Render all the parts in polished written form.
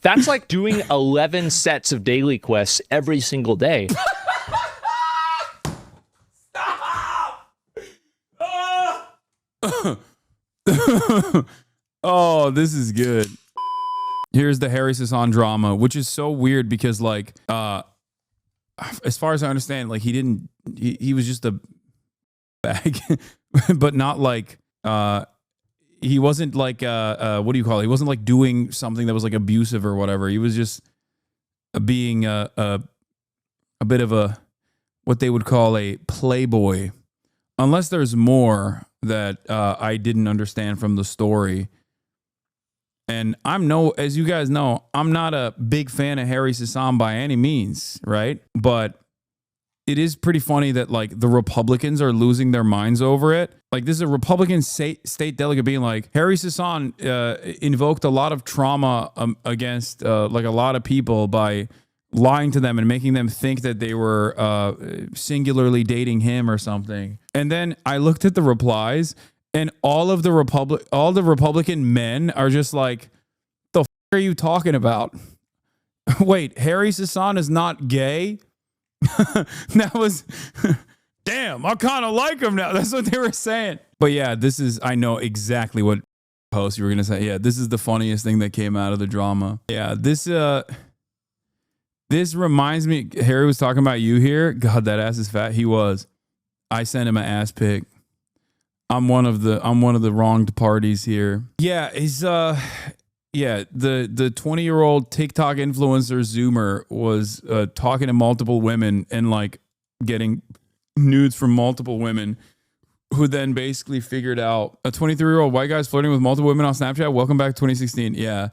That's like doing 11 sets of daily quests every single day. Oh, this is good. Here's the Harry Sisson drama, which is so weird because, like, as far as I understand, like, he was just a bag, but not like, he wasn't like, what do you call it? He wasn't like doing something that was like abusive or whatever. He was just being a bit of a, what they would call a playboy, unless there's more that I didn't understand from the story. And as you guys know, I'm not a big fan of Harry Sisson by any means, right? But it is pretty funny that, like, the Republicans are losing their minds over it. Like, this is a Republican state delegate being like, Harry Sisson invoked a lot of trauma against like a lot of people by lying to them and making them think that they were singularly dating him or something. And then I looked at the replies, and all the Republican men are just like, the f are you talking about? Wait, Harry Sisson is not gay? That was, damn, I kind of like him now. That's what they were saying. But yeah, I know exactly what post you were going to say. Yeah, this is the funniest thing that came out of the drama. Yeah, this reminds me, Harry was talking about you here. God, that ass is fat. He was. I sent him an ass pic. I'm one of the wronged parties here. Yeah, he's the 20-year-old TikTok influencer Zoomer was talking to multiple women and like getting nudes from multiple women, who then basically figured out a 23-year-old white guy's flirting with multiple women on Snapchat. Welcome back to 2016. Yeah.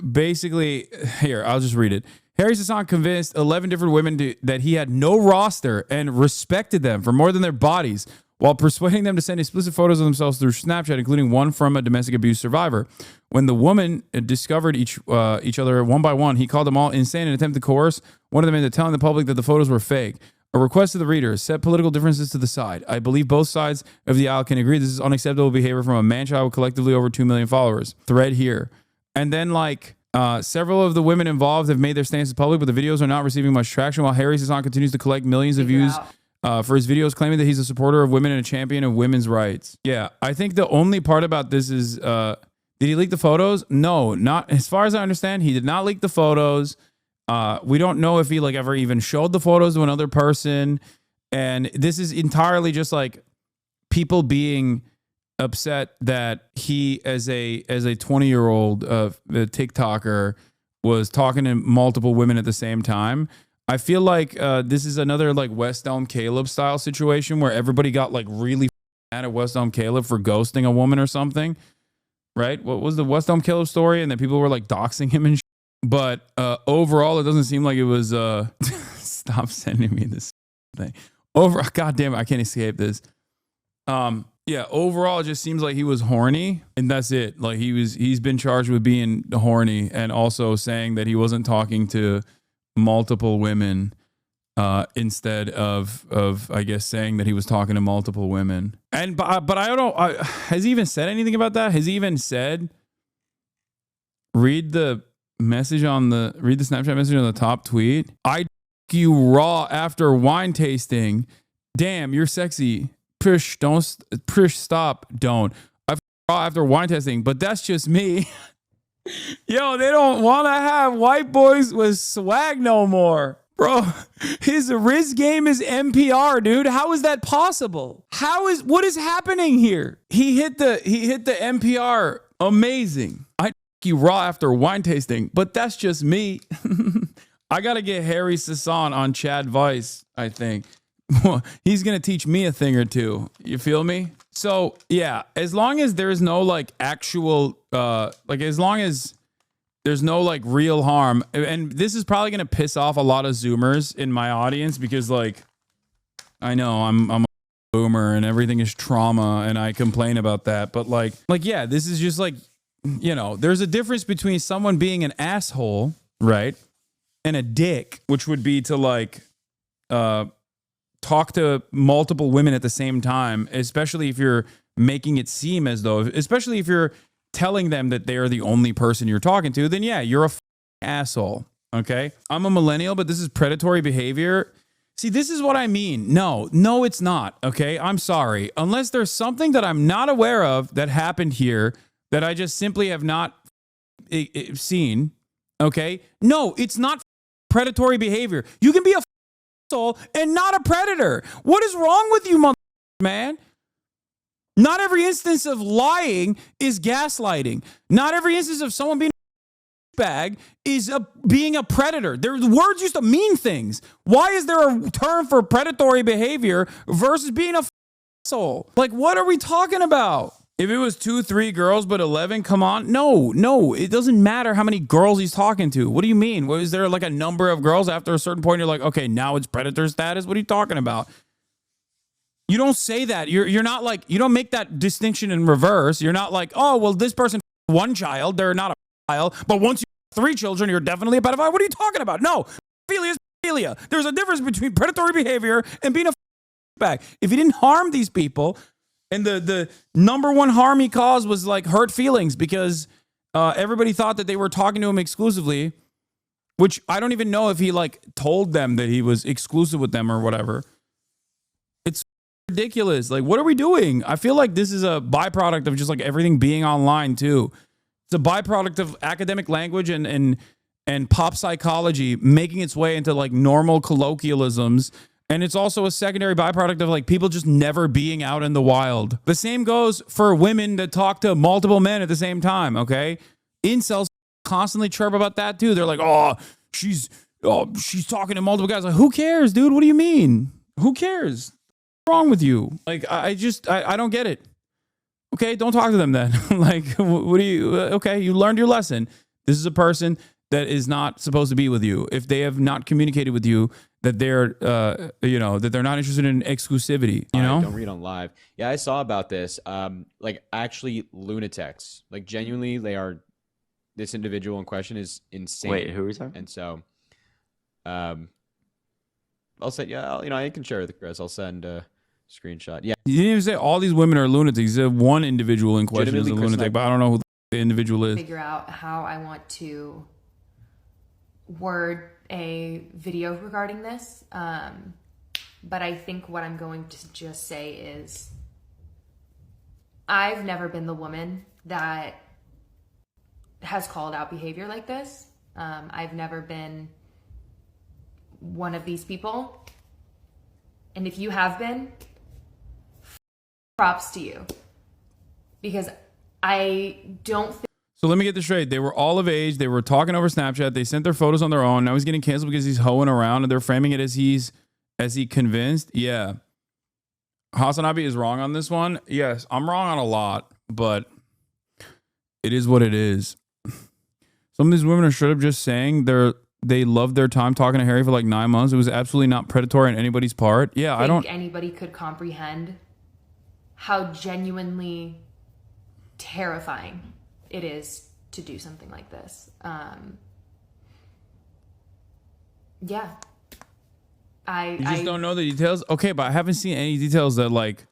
Basically, here, I'll just read it. Harry Sisson convinced 11 different women that he had no roster and respected them for more than their bodies, while persuading them to send explicit photos of themselves through Snapchat, including one from a domestic abuse survivor. When the woman discovered each other one by one, he called them all insane and attempted to coerce one of them into telling the public that the photos were fake. A request to the readers: set political differences to the side. I believe both sides of the aisle can agree this is unacceptable behavior from a man-child with collectively over 2 million followers. Thread here. And then, like, several of the women involved have made their stances public, but the videos are not receiving much traction, while Harry Sisson continues to collect millions of views for his videos, claiming that he's a supporter of women and a champion of women's rights. Yeah, I think the only part about this is, did he leak the photos? No, not as far as I understand. He did not leak the photos. We don't know if he like ever even showed the photos to another person. And this is entirely just like people being upset that he, as a 20-year-old TikToker, was talking to multiple women at the same time. I feel like this is another like West Elm Caleb style situation where everybody got like really mad at West Elm Caleb for ghosting a woman or something, right? What was the West Elm Caleb story? And then people were like doxing him and shit. But overall, it doesn't seem like it was stop sending me this thing. God damn it, I can't escape this. Yeah, overall, it just seems like he was horny, and that's it. Like he's been charged with being horny and also saying that he wasn't talking to multiple women instead of I guess saying that he was talking to multiple women. And but I don't know, has he even said anything about that? Has he even said read the Snapchat message on the top tweet? I you raw after wine tasting. Damn, you're sexy. Stop, don't. I raw after wine testing, but that's just me. Yo, they don't want to have white boys with swag no more. Bro, his Riz game is NPR, dude. How is that possible? What is happening here? He hit the NPR. Amazing. I you raw after wine tasting, but that's just me. I got to get Harry Sisson on Chad Vice, I think. He's going to teach me a thing or two. You feel me? So, yeah, as long as there's no like actual, as long as there's no like real harm, and this is probably going to piss off a lot of Zoomers in my audience because like, I know I'm a boomer and everything is trauma and I complain about that. But like, yeah, this is just like, you know, there's a difference between someone being an asshole, right? And a dick, which would be to like, talk to multiple women at the same time, especially if you're making it seem as though, especially if you're telling them that they are the only person you're talking to, then yeah, you're a asshole. Okay. I'm a millennial, but this is predatory behavior. See, this is what I mean. No, it's not. Okay. I'm sorry. Unless there's something that I'm not aware of that happened here that I just simply have not seen. Okay. No, it's not predatory behavior. You can be a asshole and not a predator. What is wrong with you, man? Not every instance of lying is gaslighting. Not every instance of someone being a bag is being a predator. The words used to mean things. Why is there a term for predatory behavior versus being a asshole? Like, what are we talking about? If it was 2, 3 girls, but 11, come on. No, it doesn't matter how many girls he's talking to. What do you mean? Is there like a number of girls after a certain point? You're like, okay, now it's predator status. What are you talking about? You don't say that. You're not like, you don't make that distinction in reverse. You're not like, oh, well, this person, one child, they're not a pedophile, but once you have 3 children, you're definitely a pedophile. What are you talking about? No, pedophilia is pedophilia. There's a difference between predatory behavior and being a bag. If he didn't harm these people, and the number one harm he caused was like hurt feelings because everybody thought that they were talking to him exclusively, which I don't even know if he like told them that he was exclusive with them or whatever. It's ridiculous. Like, what are we doing? I feel like this is a byproduct of just like everything being online too. It's a byproduct of academic language and pop psychology making its way into like normal colloquialisms. And it's also a secondary byproduct of like people just never being out in the wild. The same goes for women that talk to multiple men at the same time, okay? Incels constantly chirp about that too. They're like, she's talking to multiple guys. Like, who cares, dude? What do you mean? Who cares? What's wrong with you? Like, I don't get it. Okay, don't talk to them then. Like, what do you, okay, you learned your lesson. This is a person that is not supposed to be with you. If they have not communicated with you that they're, that they're not interested in exclusivity, you know? Don't read on live. Yeah, I saw about this. Like actually lunatics, like genuinely this individual in question is insane. Wait, who are we talking? And so, I'll say, I can share with Chris. I'll send a screenshot. Yeah. You didn't even say all these women are lunatics. One individual in question is a Chris lunatic, but I don't know who the individual is. Figure out how I want to word a video regarding this. But I think what I'm going to just say is I've never been the woman that has called out behavior like this. I've never been one of these people. And if you have been, props to you. Because I don't think So let me get this straight. They were all of age. They were talking over Snapchat. They sent their photos on their own. Now he's getting canceled because he's hoeing around and they're framing it as he convinced. Yeah. Hasanabi is wrong on this one. Yes, I'm wrong on a lot, but it is what it is. Some of these women are straight up just saying they loved their time talking to Harry for like 9 months. It was absolutely not predatory on anybody's part. Yeah, I don't think anybody could comprehend how genuinely terrifying it is to do something like this. Yeah. You just don't know the details? Okay, but I haven't seen any details that like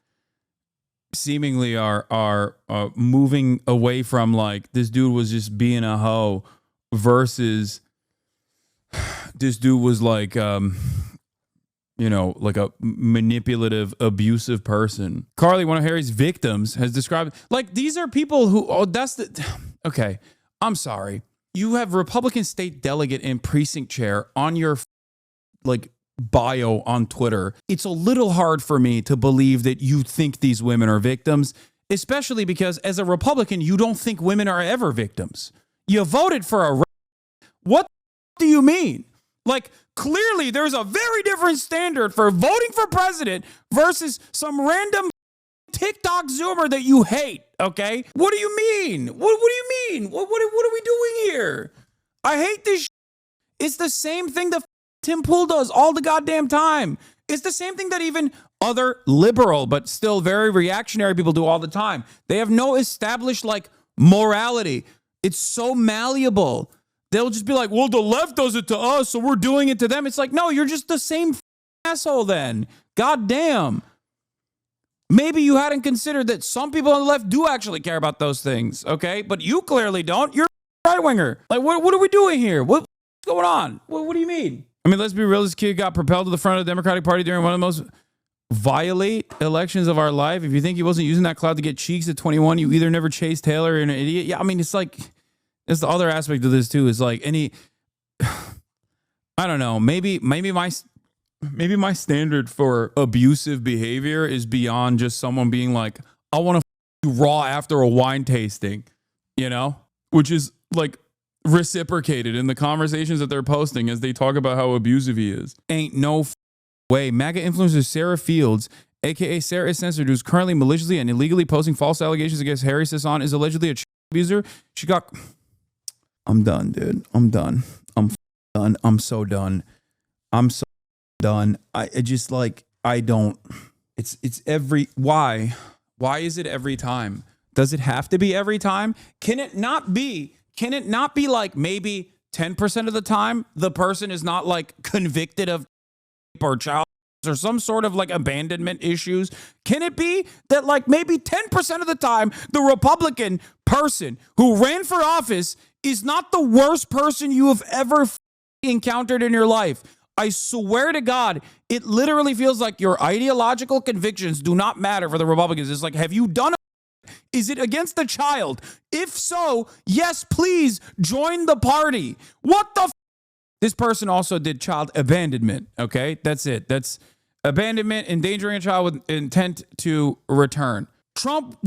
seemingly are moving away from like this dude was just being a hoe versus this dude was like like a manipulative, abusive person. Carly, one of Harry's victims, has described like these are people who okay, I'm sorry. You have Republican state delegate and precinct chair on your like bio on Twitter. It's a little hard for me to believe that you think these women are victims, especially because as a Republican, you don't think women are ever victims. You voted for a what do you mean? Like, clearly there's a very different standard for voting for president versus some random TikTok Zoomer that you hate, okay? What do you mean? What do you mean? What are we doing here? I hate this. It's the same thing that Tim Pool does all the goddamn time. It's the same thing that even other liberal but still very reactionary people do all the time. They have no established like morality. It's so malleable. They'll just be like, well, the left does it to us, so we're doing it to them. It's like, no, you're just the same asshole then. God damn. maybe you hadn't considered that some people on the left do actually care about those things, okay? But you clearly don't. You're a right-winger. Like, what are we doing here? What's going on? What do you mean? I mean, let's be real. This kid got propelled to the front of the Democratic Party during one of the most violent elections of our life. If you think he wasn't using that clout to get cheeks at 21, you either never chased Taylor or you're an idiot. Yeah, I mean, it's like, it's the other aspect of this too. Is like I don't know. Maybe my standard for abusive behavior is beyond just someone being like, I want to you raw after a wine tasting, you know, which is like reciprocated in the conversations that they're posting as they talk about how abusive he is. Ain't no way. MAGA influencer Sarah Fields, aka Sarah is Censored, who's currently maliciously and illegally posting false allegations against Harry Sisson, is allegedly a abuser. She got. I'm done, dude. I'm done. I'm done. I'm so done. I'm so done. I just like, I don't. It's every. Why is it every time? Does it have to be every time? Can it not be like maybe 10% of the time the person is not like convicted of or child or some sort of like abandonment issues? Can it be that like maybe 10% of the time the Republican person who ran for office is not the worst person you have ever encountered in your life? I swear to God, it literally feels like your ideological convictions do not matter for the Republicans. It's like, have you done Is it against the child? If so, yes, please join the party. What the This person also did child abandonment, okay? That's it. That's abandonment, endangering a child with intent to return. Trump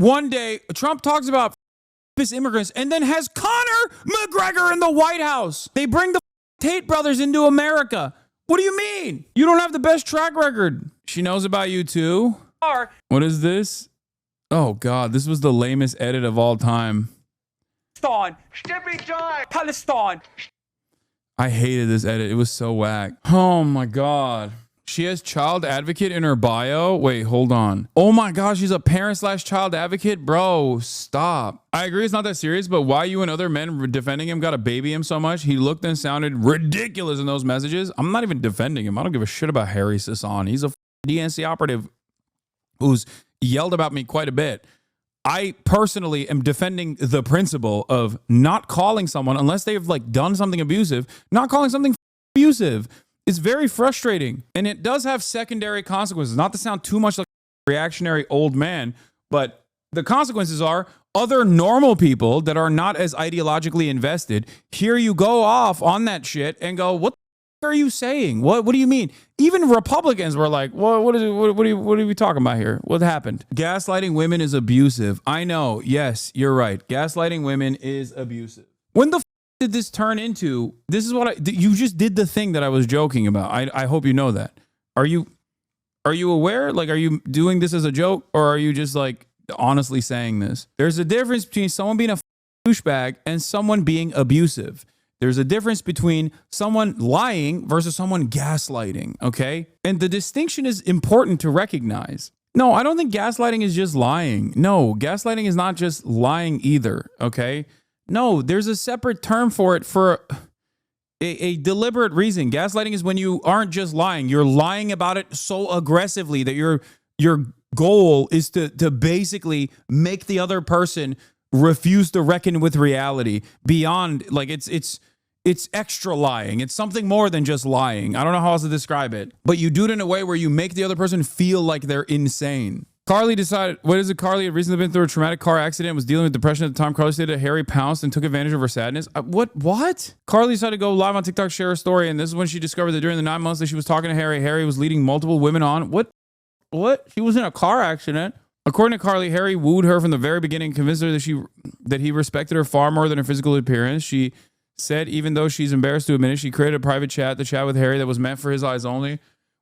talks about immigrants and then has Conor McGregor in the White House. They bring the Tate brothers into America. What do you mean? You don't have the best track record. She knows about you too. What is this? Oh God, this was the lamest edit of all time. Palestine. I hated this edit. It was so whack. Oh my God. She has child advocate in her bio. Wait, hold on. Oh my gosh, she's a parent/child advocate? Bro, stop. I agree it's not that serious, but why you and other men defending him got to baby him so much? He looked and sounded ridiculous in those messages. I'm not even defending him. I don't give a shit about Harry Sisson. He's a DNC operative who's yelled about me quite a bit. I personally am defending the principle of not calling someone, unless they've like done something abusive, not calling something abusive. It's very frustrating, and it does have secondary consequences. Not to sound too much like a reactionary old man, but the consequences are other normal people that are not as ideologically invested hear you go off on that shit and go, what the are you saying? What do you mean? Even Republicans were like, well, what are we talking about here? What happened? Gaslighting women is abusive. I know. Yes, you're right. Gaslighting women is abusive. When the did this turn into? This is what you just did the thing that I was joking about. I hope you know that. Are you aware? Like, are you doing this as a joke, or are you just like honestly saying this? There's a difference between someone being a douchebag and someone being abusive. There's a difference between someone lying versus someone gaslighting, okay? And the distinction is important to recognize. No, I don't think gaslighting is just lying. No, gaslighting is not just lying either, okay? No, there's a separate term for it for a deliberate reason. Gaslighting is when you aren't just lying. You're lying about it so aggressively that your goal is to basically make the other person refuse to reckon with reality beyond, like, it's extra lying. It's something more than just lying. I don't know how else to describe it, but you do it in a way where you make the other person feel like they're insane. Carly had recently been through a traumatic car accident, was dealing with depression at the time. Carly stated that Harry pounced and took advantage of her sadness. What? Carly decided to go live on TikTok, share her story, and this is when she discovered that during the 9 months that she was talking to Harry was leading multiple women on. What? She was in a car accident. According to Carly, Harry wooed her from the very beginning, convinced her that he respected her far more than her physical appearance. She said, even though she's embarrassed to admit it, she created a private chat, the chat with Harry that was meant for his eyes only,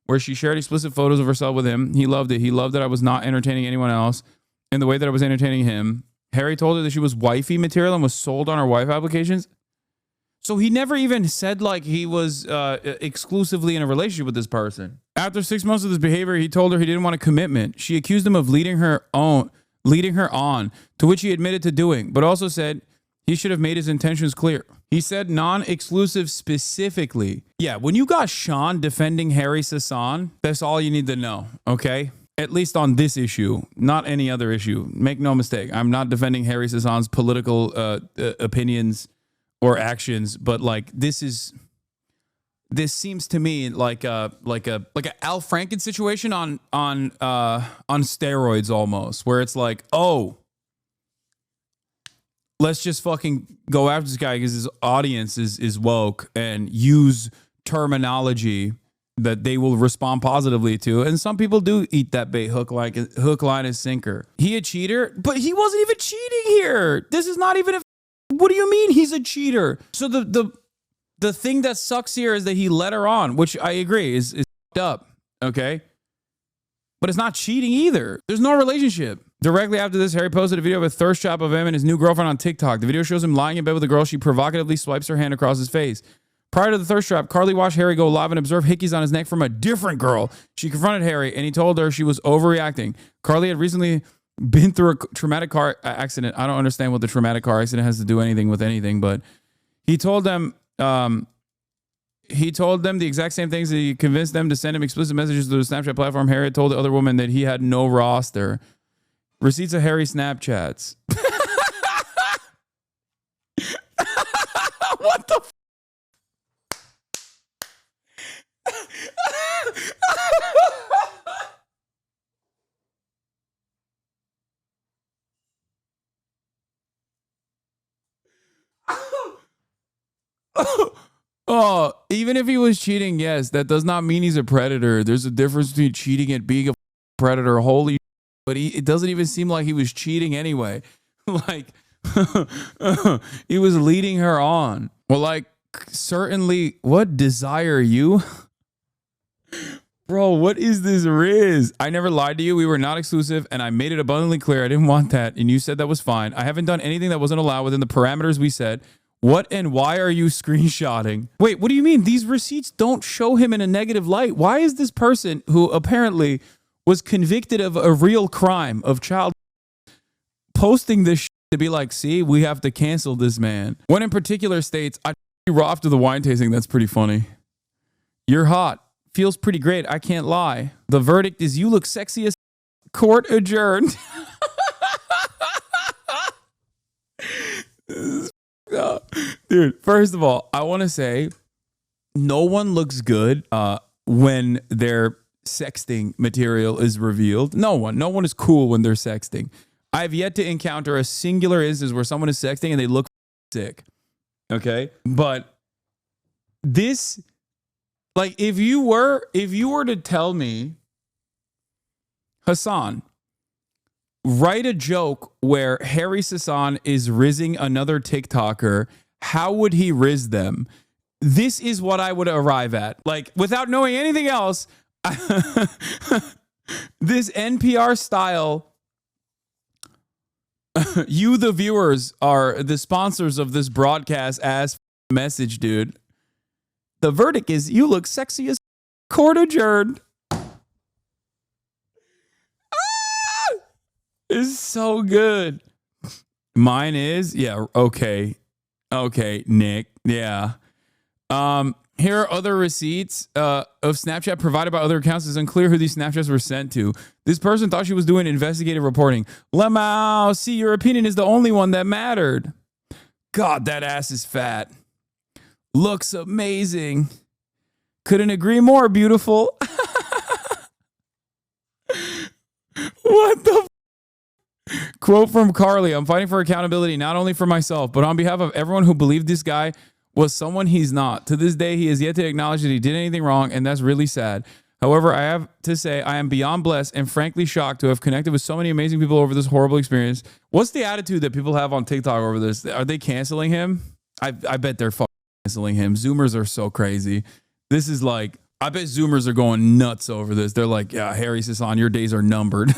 where she shared explicit photos of herself with him. He loved it. He loved that I was not entertaining anyone else in the way that I was entertaining him. Harry told her that she was wifey material and was sold on her wife applications. So he never even said like he was exclusively in a relationship with this person. After 6 months of this behavior, he told her he didn't want a commitment. She accused him of leading her on, to which he admitted to doing, but also said he should have made his intentions clear. He said non-exclusive specifically. Yeah, when you got Sean defending Harry Sisson, that's all you need to know, okay? At least on this issue, not any other issue. Make no mistake. I'm not defending Harry Sisson's political opinions or actions, but like this seems to me like a Al Franken situation on steroids almost, where it's like, oh, let's just fucking go after this guy because his audience is woke and use terminology that they will respond positively to. And some people do eat that bait hook, line, and sinker. He a cheater? But he wasn't even cheating here. This is not even what do you mean he's a cheater? So the thing that sucks here is that he led her on, which I agree is fucked up. Okay. But it's not cheating either. There's no relationship. Directly after this, Harry posted a video of a thirst trap of him and his new girlfriend on TikTok. The video shows him lying in bed with a girl. She provocatively swipes her hand across his face. Prior to the thirst trap, Carly watched Harry go live and observe hickeys on his neck from a different girl. She confronted Harry and he told her she was overreacting. Carly had recently been through a traumatic car accident. I don't understand what the traumatic car accident has to do anything with anything, but he told them the exact same things. That he convinced them to send him explicit messages through the Snapchat platform. Harry had told the other woman that he had no roster. Receipts of Harry Snapchats. What the Oh, even if he was cheating, yes, that does not mean he's a predator. There's a difference between cheating and being a predator. Holy, but it doesn't even seem like he was cheating anyway. Like, he was leading her on. Well, like, certainly, what desire you? Bro, what is this Riz? I never lied to you. We were not exclusive, and I made it abundantly clear I didn't want that, and you said that was fine. I haven't done anything that wasn't allowed within the parameters we set. What and why are you screenshotting? Wait, what do you mean? These receipts don't show him in a negative light. Why is this person who apparently was convicted of a real crime of child posting this shit to be like, see, we have to cancel this man? One in particular states, I raw after the wine tasting. That's pretty funny. You're hot. Feels pretty great. I can't lie. The verdict is you look sexy as court adjourned. Dude, first of all, I want to say no one looks good when their sexting material is revealed. No one is cool when they're sexting. I've yet to encounter a singular instance where someone is sexting and they look sick. Okay? But this, like, if you were to tell me, Hasan, write a joke where Harry Sisson is rizzing another TikToker, how would he rizz them? This is what I would arrive at. Like, without knowing anything else, this NPR style, you, the viewers, are the sponsors of this broadcast ass message, dude. The verdict is you look sexy as court adjourned. It's so good. Mine is, yeah, okay. Okay, Nick. Yeah. Here are other receipts of Snapchat provided by other accounts. It's unclear who these Snapchats were sent to. This person thought she was doing investigative reporting. Lemao, see, your opinion is the only one that mattered. God, that ass is fat. Looks amazing. Couldn't agree more, beautiful. What the quote from Carly, I'm fighting for accountability, not only for myself, but on behalf of everyone who believed this guy was someone he's not. To this day, he has yet to acknowledge that he did anything wrong, and that's really sad. However, I have to say I am beyond blessed and frankly shocked to have connected with so many amazing people over this horrible experience. What's the attitude that people have on TikTok over this? Are they canceling him? I bet they're fucking canceling him. Zoomers are so crazy. This is like, I bet Zoomers are going nuts over this. They're like, yeah, Harry Sisson, your days are numbered.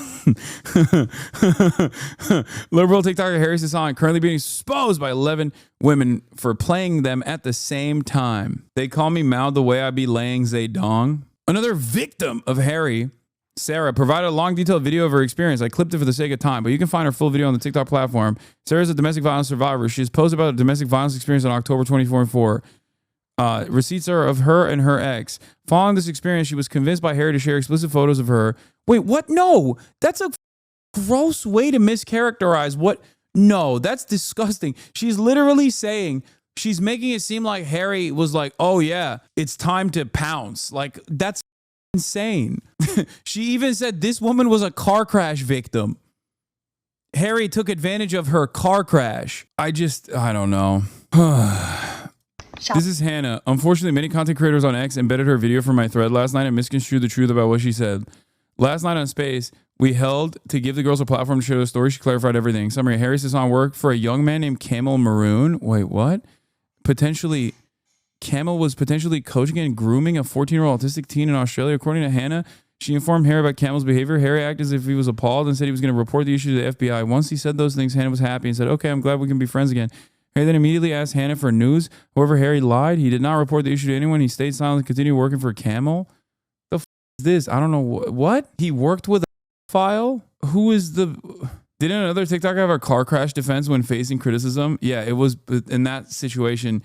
Liberal TikToker Harry Sisson currently being exposed by 11 women for playing them at the same time. They call me Mao the way I be laying Zedong. Another victim of Harry, Sarah, provided a long, detailed video of her experience. I clipped it for the sake of time, but you can find her full video on the TikTok platform. Sarah's a domestic violence survivor. She has posted about a domestic violence experience on October 2024. Receipts are of her and her ex. Following this experience, she was convinced by Harry to share explicit photos of her. Wait, what? No, that's a gross way to mischaracterize what. No, that's disgusting. She's literally saying, she's making it seem like Harry was like, oh yeah, it's time to pounce. Like, that's insane. She even said this woman was a car crash victim. Harry took advantage of her car crash. I don't know. This is Hannah. Unfortunately, many content creators on X embedded her video from my thread last night and misconstrued the truth about what she said. Last night on Space, we held to give the girls a platform to share their story. She clarified everything. Summary: Harry Sisson worked for a young man named Camel Maroon. Wait, what? Camel was potentially coaching and grooming a 14-year-old autistic teen in Australia. According to Hannah, she informed Harry about Camel's behavior. Harry acted as if he was appalled and said he was going to report the issue to the FBI. Once he said those things, Hannah was happy and said, okay, I'm glad we can be friends again. Harry then immediately asked Hannah for news. However, Harry lied. He did not report the issue to anyone. He stayed silent and continued working for Camel. The f is this? I don't know. What? He worked with a file? Who is the... Didn't another TikTok have a car crash defense when facing criticism? Yeah, it was in that situation.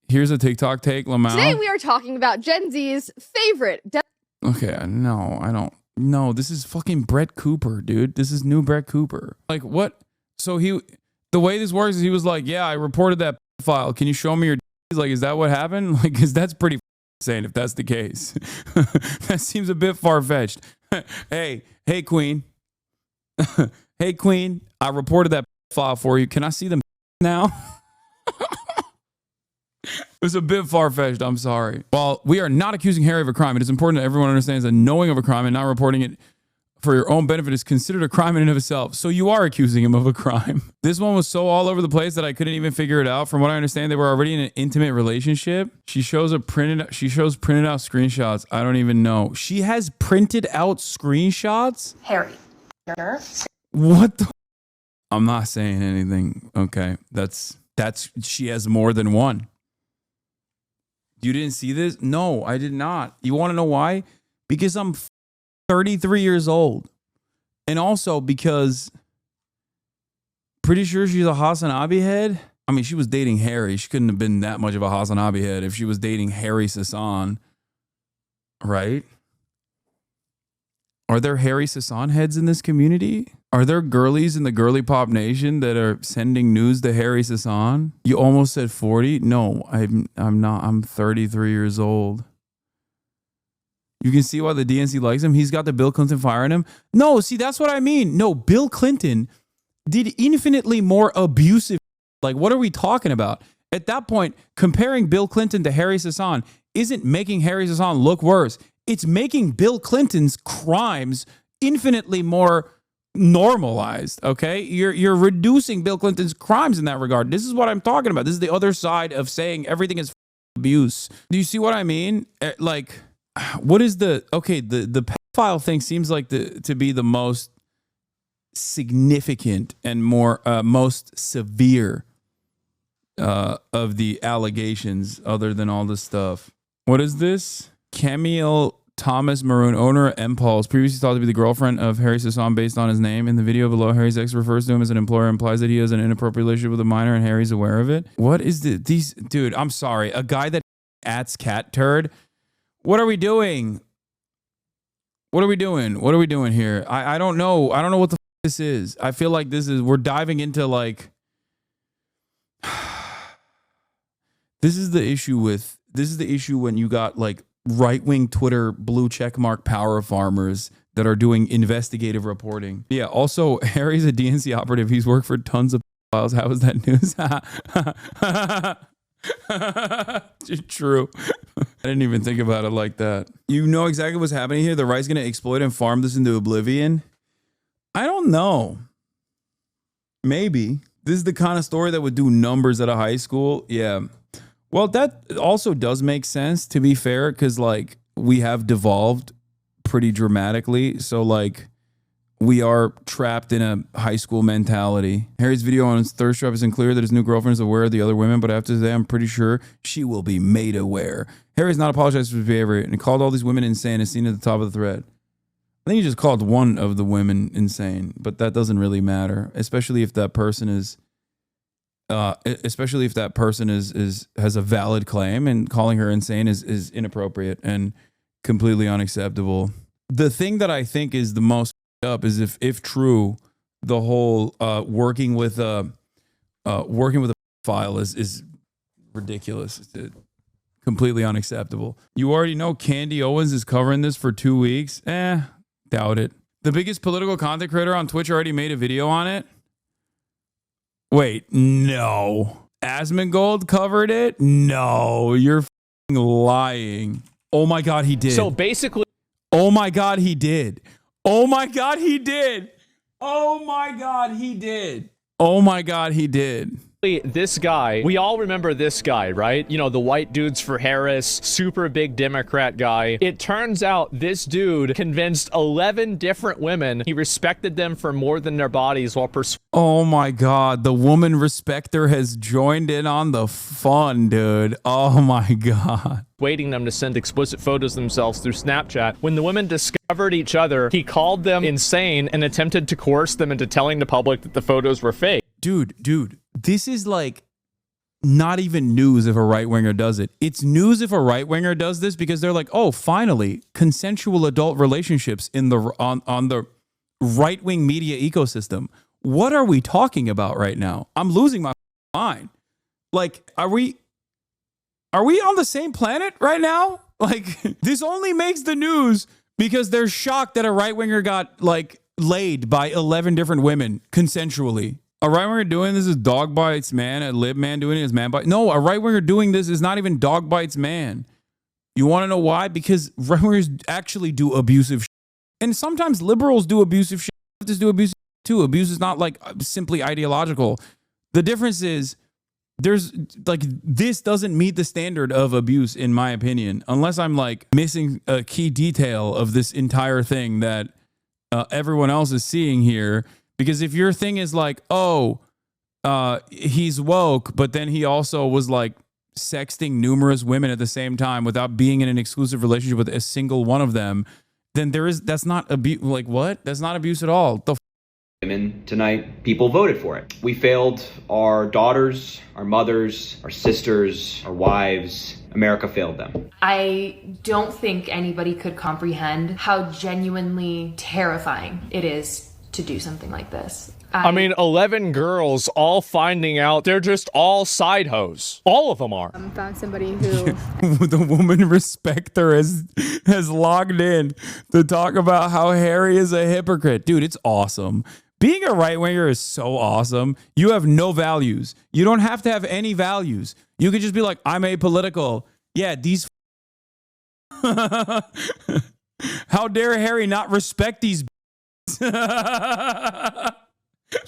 Here's a TikTok take, Lamau. Today we are talking about Gen Z's favorite. Okay, no, I don't. No, this is fucking Brett Cooper, dude. This is new Brett Cooper. Like, what? So the way this works is he was like, yeah, I reported that file. Can you show me your... Like, is that what happened? Like, because that's pretty insane if that's the case. That seems a bit far-fetched. Hey, Queen. Hey, Queen, I reported that file for you. Can I see them now? It was a bit far-fetched. I'm sorry. While we are not accusing Harry of a crime, it is important that everyone understands that knowing of a crime and not reporting it for your own benefit is considered a crime in and of itself. So you are accusing him of a crime. This one was so all over the place that I couldn't even figure it out. From what I understand, they were already in an intimate relationship. She shows printed out screenshots. I don't even know. She has printed out screenshots? Harry. What the? I'm not saying anything. Okay. That's she has more than one. You didn't see this? No, I did not. You want to know why? Because I'm 33 years old. And also because pretty sure she's a Hasanabi head. I mean, she was dating Harry. She couldn't have been that much of a Hasanabi head if she was dating Harry Sisson. Right? Are there Harry Sisson heads in this community? Are there girlies in the girly pop nation that are sending news to Harry Sisson? You almost said 40? No, I'm not. I'm 33 years old. You can see why the DNC likes him. He's got the Bill Clinton firing him. No, see, that's what I mean. No, Bill Clinton did infinitely more abusive. Like, what are we talking about? At that point, comparing Bill Clinton to Harry Sisson isn't making Harry Sisson look worse. It's making Bill Clinton's crimes infinitely more normalized, okay? You're reducing Bill Clinton's crimes in that regard. This is what I'm talking about. This is the other side of saying everything is abuse. Do you see what I mean? Like, what is the pedophile thing seems like to be the most significant and more most severe of the allegations other than all this stuff. What is this? Camille Thomas Maroon, owner of Impulse, previously thought to be the girlfriend of Harry Sisson based on his name. In the video below, Harry's ex refers to him as an employer, implies that he has an inappropriate relationship with a minor and Harry's aware of it. What is these? Dude, I'm sorry. A guy that ats cat turd? What are we doing? What are we doing? What are we doing here? I don't know. I don't know what the this is. I feel like we're diving into like, this is the issue when you got like right-wing Twitter blue checkmark power farmers that are doing investigative reporting. Yeah, also, Harry's a DNC operative. He's worked for tons of files. How is that news? True. I didn't even think about it like that. You know exactly what's happening here? The right's going to exploit and farm this into oblivion? I don't know. Maybe. This is the kind of story that would do numbers at a high school. Yeah. Well, that also does make sense, to be fair, because like we have devolved pretty dramatically. So like we are trapped in a high school mentality. Harry's video on his thirst trap isn't clear that his new girlfriend is aware of the other women, but after today, I'm pretty sure she will be made aware. Harry's not apologized for his behavior and he called all these women insane as seen at the top of the thread. I think he just called one of the women insane, but that doesn't really matter, especially if that person is especially if that person has a valid claim, and calling her insane is inappropriate and completely unacceptable. The thing that I think is the most up is if true, the whole working with a file is ridiculous. It's completely unacceptable. You already know Candy Owens is covering this for 2 weeks. Doubt it. The biggest political content creator on Twitch already made a video on it. Wait, no. Asmongold covered it? No, you're f***ing lying. Oh my God, he did. So basically, oh my God, he did. Oh my God, he did. Oh my God, he did. Oh my God, he did. this guy, we all remember this guy, right? You know, the white dudes for Harris, super big Democrat guy. It turns out this dude convinced 11 different women he respected them for more than their bodies while persuading. Oh my God, the woman respecter has joined in on the fun, dude. Oh my God. Them to send explicit photos of themselves through Snapchat. When the women discovered each other, he called them insane and attempted to coerce them into telling the public that the photos were fake. Dude, this is like not even news if a right-winger does it. It's news if a right-winger does this because they're like, oh, finally, consensual adult relationships in the on the right-wing media ecosystem. What are we talking about right now? I'm losing my mind. Like, are we on the same planet right now? Like, this only makes the news because they're shocked that a right-winger got, like, laid by 11 different women consensually. A right-winger doing this is dog bites man. A lib man doing it is man bites. No, a right-winger doing this is not even dog bites man. You want to know why? Because right-wingers actually do abusive shit. And sometimes liberals do abusive shit. Leftists do abusive shit too. Abuse is not, like, simply ideological. The difference is, there's like, this doesn't meet the standard of abuse, in my opinion, unless I'm like missing a key detail of this entire thing that everyone else is seeing here. Because if your thing is like, oh, he's woke, but then he also was like sexting numerous women at the same time without being in an exclusive relationship with a single one of them, then that's not abuse. Like, what? That's not abuse at all. The women tonight, people voted for it. We failed our daughters, our mothers, our sisters, our wives. America failed them. I don't think anybody could comprehend how genuinely terrifying it is to do something like this. I mean, 11 girls all finding out they're just all side hoes. All of them are. Found somebody who... The woman respecter has logged in to talk about how Harry is a hypocrite. Dude, it's awesome. Being a right-winger is so awesome. You have no values. You don't have to have any values. You could just be like, I'm apolitical. Yeah, these... How dare Harry not respect these...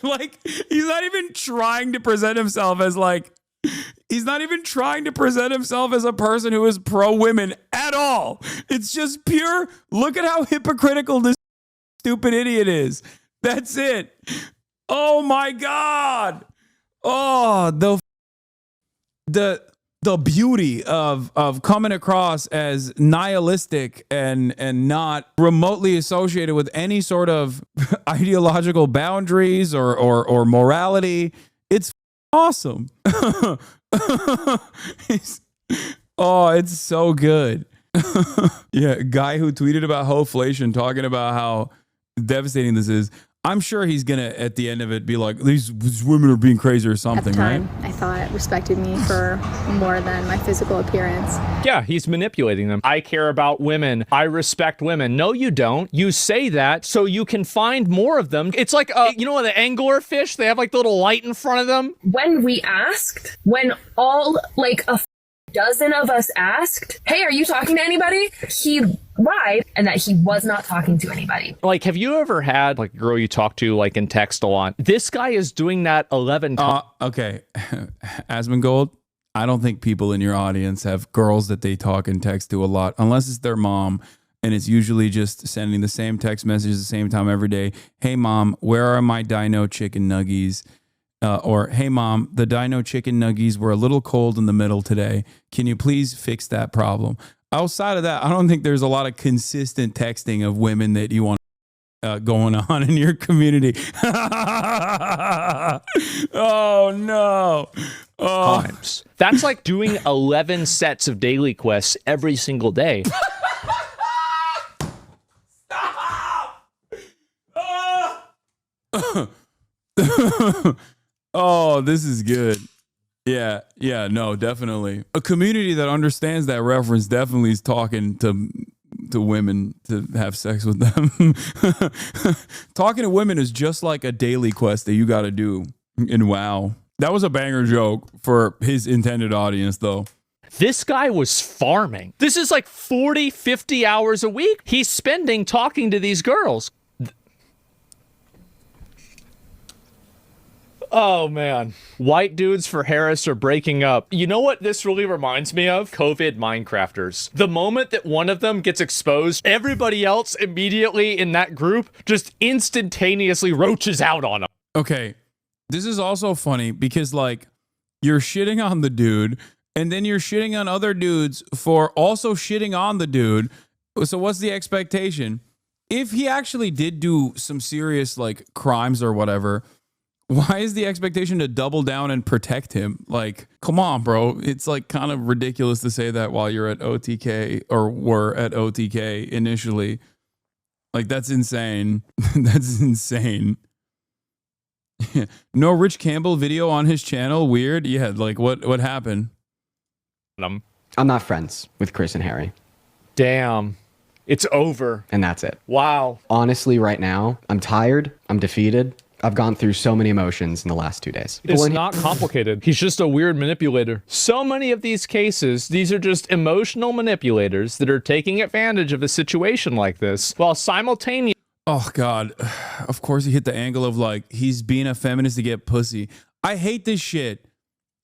Like, he's not even trying to present himself as like... He's not even trying to present himself as a person who is pro-women at all. It's just pure, look at how hypocritical this stupid idiot is. That's it. Oh my God. Oh, the beauty of coming across as nihilistic and not remotely associated with any sort of ideological boundaries or morality. It's awesome. It's so good. Yeah, guy who tweeted about hoflation talking about how devastating this is. I'm sure he's gonna at the end of it be like, these women are being crazy or something. At the time, right? I thought respected me for more than my physical appearance. Yeah, he's manipulating them. I care about women. I respect women. No, you don't. You say that so you can find more of them. It's like, you know, the anglerfish, they have like the little light in front of them. When we asked, when all like a dozen of us asked, hey, are you talking to anybody? He lied and that he was not talking to anybody. Like, have you ever had like a girl you talk to like in text a lot? This guy is doing that 11 times. Okay. Asmongold, I don't think people in your audience have girls that they talk and text to a lot, unless it's their mom. And it's usually just sending the same text message at the same time every day. Hey, mom, where are my dino chicken nuggies? Or, hey, mom, the dino chicken nuggies were a little cold in the middle today. Can you please fix that problem? Outside of that, I don't think there's a lot of consistent texting of women that you want going on in your community. Oh no. Oh. Times. That's like doing 11 sets of daily quests every single day. Oh, this is good. Yeah, no, definitely. A community that understands that reference definitely is talking to women to have sex with them. Talking to women is just like a daily quest that you got to do in WoW. That was a banger joke for his intended audience, though. This guy was farming. This is like 40, 50 hours a week he's spending talking to these girls. Oh, man. White dudes for Harris are breaking up. You know what this really reminds me of? COVID Minecrafters. The moment that one of them gets exposed, everybody else immediately in that group just instantaneously roaches out on them. Okay, this is also funny because, like, you're shitting on the dude, and then you're shitting on other dudes for also shitting on the dude. So what's the expectation? If he actually did do some serious, like, crimes or whatever, why is the expectation to double down and protect him? Like, come on, bro. It's like kind of ridiculous to say that while you're at OTK or were at OTK initially. Like, that's insane. That's insane. No Rich Campbell video on his channel. Weird. Yeah, like what happened? I'm not friends with Chris and Harry. Damn. It's over. And that's it. Wow. Honestly, right now, I'm tired. I'm defeated. I've gone through so many emotions in the last 2 days. It's not complicated. He's just a weird manipulator. So many of these cases, these are just emotional manipulators that are taking advantage of a situation like this while simultaneously. Oh, God. Of course, he hit the angle of like, he's being a feminist to get pussy. I hate this shit.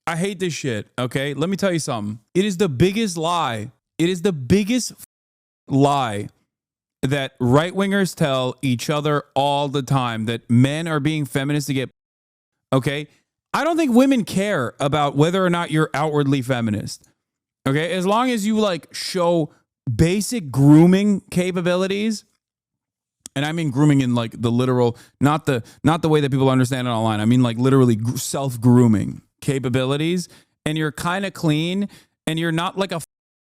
I hate this shit. Okay. Let me tell you something. It is the biggest lie. It is the biggest lie that right-wingers tell each other all the time, that men are being feminists to get, okay? I don't think women care about whether or not you're outwardly feminist, okay? As long as you, like, show basic grooming capabilities, and I mean grooming in, like, the literal, not the way that people understand it online. I mean, like, literally self-grooming capabilities, and you're kind of clean, and you're not, like, a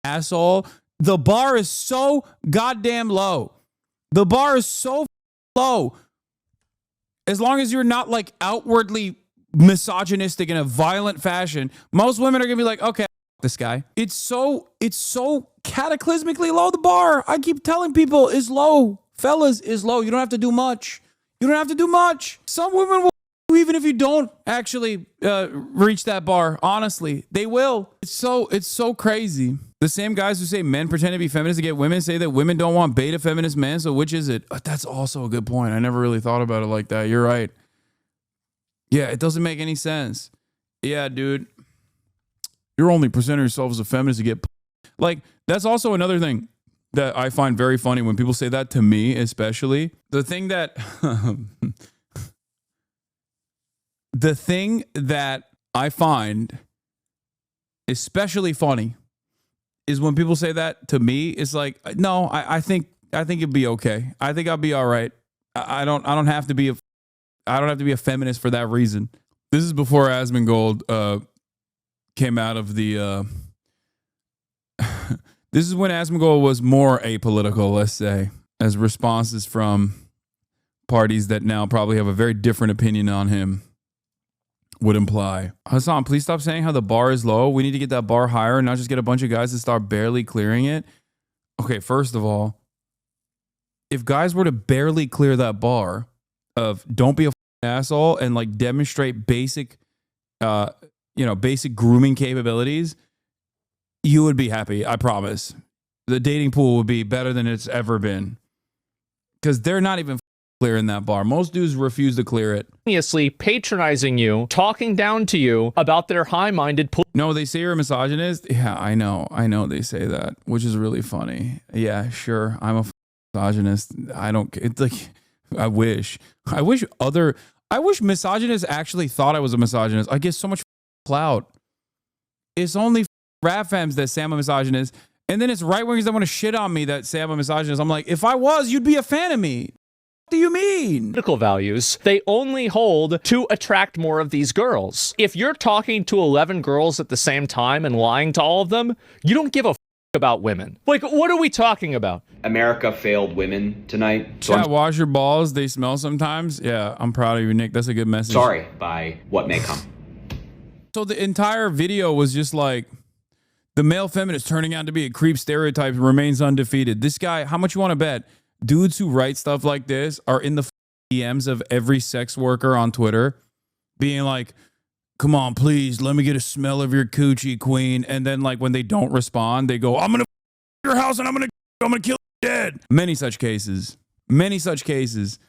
asshole. The bar is so goddamn low. The bar is so low. As long as you're not like outwardly misogynistic in a violent fashion, most women are gonna be like, okay, this guy. It's so cataclysmically low. The bar, I keep telling people, is low. Fellas, is low. You don't have to do much. You don't have to do much. Some women will, even if you don't actually reach that bar. Honestly, they will. It's so crazy. The same guys who say men pretend to be feminists to get women say that women don't want beta feminist men. So which is it? That's also a good point. I never really thought about it like that. You're right. Yeah, it doesn't make any sense. Yeah, dude. You're only presenting yourself as a feminist to get... Like, that's also another thing that I find very funny when people say that to me, especially. The thing that... the thing that I find especially funny is when people say that to me. It's like, no, I think it'd be okay. I think I'll be all right. I don't have to be a feminist for that reason. This is before Asmongold came out of the. This is when Asmongold was more apolitical, let's say, as responses from parties that now probably have a very different opinion on him would imply. Hasan, please stop saying how the bar is low. We need to get that bar higher and not just get a bunch of guys to start barely clearing it. Okay, first of all, if guys were to barely clear that bar of don't be a asshole and like demonstrate basic grooming capabilities, you would be happy, I promise. The dating pool would be better than it's ever been. Because they're not even clearing that bar. Most dudes refuse to clear it. Patronizing you, talking down to you about their high-minded... No, they say you're a misogynist. Yeah, I know they say that, which is really funny. Yeah, sure, I'm a misogynist. I don't... It's like... I wish misogynists actually thought I was a misogynist. I get so much clout. It's only rap fams that say I'm a misogynist, and then it's right-wingers that want to shit on me that say I'm a misogynist. I'm like, if I was, you'd be a fan of me. do you mean? Political values, they only hold to attract more of these girls. If you're talking to 11 girls at the same time and lying to all of them, you don't give a about women. Like, what are we talking about? America failed women tonight. So Yeah, wash your balls. They smell sometimes. Yeah, I'm proud of you, Nick. That's a good message. sorry by what may come. So the entire video was just like, the male feminist turning out to be a creep stereotype remains undefeated. This guy, how much you want to bet? Dudes who write stuff like this are in the DMs of every sex worker on Twitter being like, come on, please, let me get a smell of your coochie, queen. And then, like, when they don't respond, they go, I'm going to your house and I'm going to kill you dead. Many such cases. Many such cases.